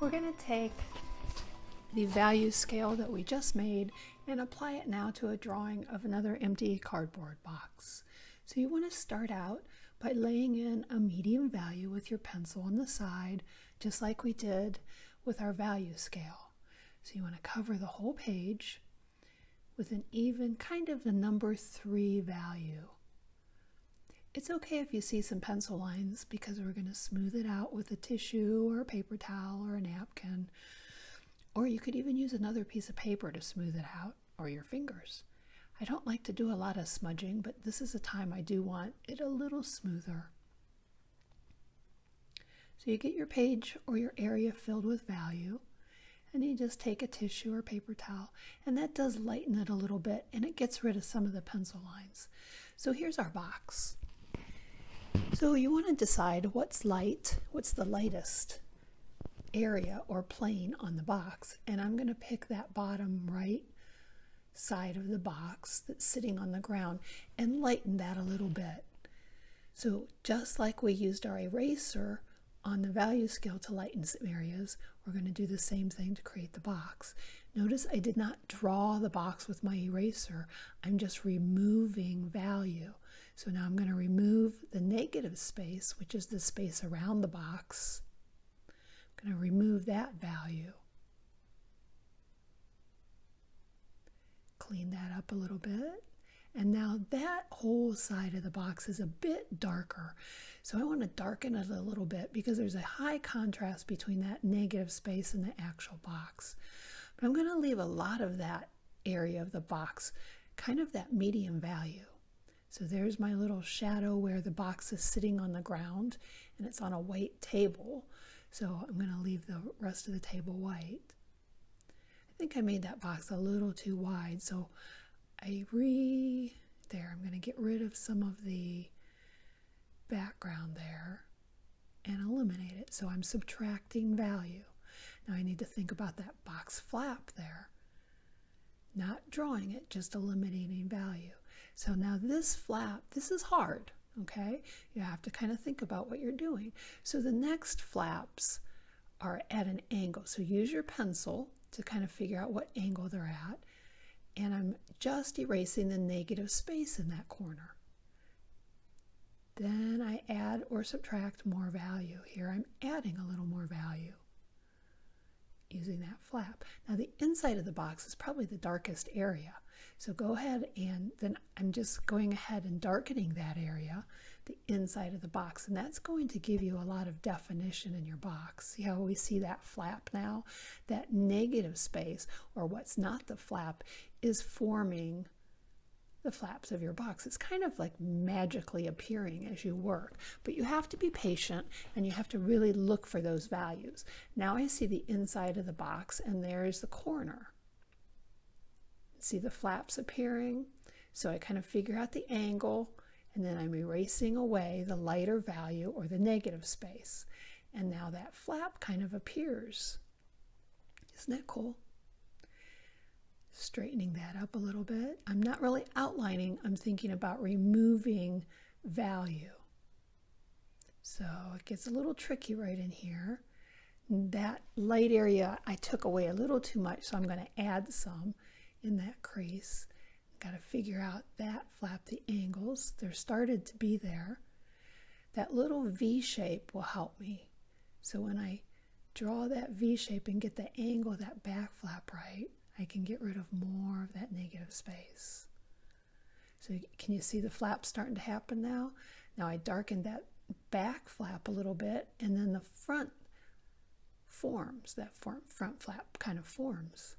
We're going to take the value scale that we just made and apply it now to a drawing of another empty cardboard box. So you want to start out by laying in a medium value with your pencil on the side, just like we did with our value scale. So you want to cover the whole page with an even kind of the number 3 value. It's okay if you see some pencil lines because we're going to smooth it out with a tissue or a paper towel or a napkin. Or you could even use another piece of paper to smooth it out, or your fingers. I don't like to do a lot of smudging, but this is a time I do want it a little smoother. So you get your page or your area filled with value, and you just take a tissue or paper towel, and that does lighten it a little bit, and it gets rid of some of the pencil lines. So here's our box. So you want to decide what's light, what's the lightest area or plane on the box, and I'm going to pick that bottom right side of the box that's sitting on the ground and lighten that a little bit. So just like we used our eraser on the value scale to lighten some areas, we're going to do the same thing to create the box. Notice I did not draw the box with my eraser. I'm just removing value. So now I'm going to remove the negative space, which is the space around the box. I'm going to remove that value. Clean that up a little bit. And now that whole side of the box is a bit darker. So I want to darken it a little bit because there's a high contrast between that negative space and the actual box. But I'm going to leave a lot of that area of the box, kind of that medium value. So there's my little shadow where the box is sitting on the ground and it's on a white table. So I'm going to leave the rest of the table white. I think I made that box a little too wide, so I'm going to get rid of some of the background there and eliminate it. So I'm subtracting value. Now I need to think about that box flap there. Not drawing it, just eliminating value. So now this flap, this is hard, okay? You have to kind of think about what you're doing. So the next flaps are at an angle. So use your pencil to kind of figure out what angle they're at. And I'm just erasing the negative space in that corner. Then I add or subtract more value. Here I'm adding a little more value using that flap. Now the inside of the box is probably the darkest area. So go ahead, and then I'm just going ahead and darkening that area, the inside of the box, and that's going to give you a lot of definition in your box. See how we see that flap now? That negative space, or what's not the flap, is forming the flaps of your box. It's kind of like magically appearing as you work, but you have to be patient and you have to really look for those values. Now I see the inside of the box, and there's the corner. See the flaps appearing? So I kind of figure out the angle, and then I'm erasing away the lighter value or the negative space. And now that flap kind of appears. Isn't that cool? Straightening that up a little bit. I'm not really outlining, I'm thinking about removing value. So it gets a little tricky right in here. That light area I took away a little too much, so I'm going to add some in that crease. Got to figure out that flap, the angles. They're started to be there. That little V shape will help me. So when I draw that V shape and get the angle of that back flap right, I can get rid of more of that negative space. So can you see the flap starting to happen now? Now I darkened that back flap a little bit, and then the front forms, that front flap kind of forms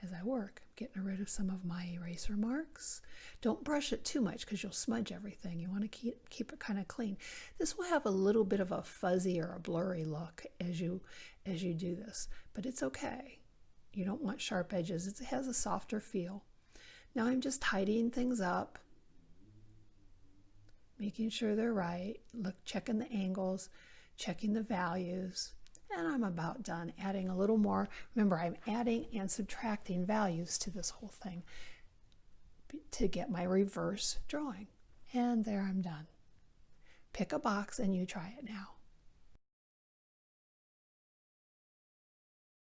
as I work. I'm getting rid of some of my eraser marks. Don't brush it too much because you'll smudge everything. You want to keep it kind of clean. This will have a little bit of a fuzzy or a blurry look as you do this, but it's okay. You don't want sharp edges. It has a softer feel. Now I'm just tidying things up, making sure they're right, checking the angles, checking the values. And I'm about done. Adding a little more. Remember, I'm adding and subtracting values to this whole thing to get my reverse drawing. And there I'm done. Pick a box and you try it now.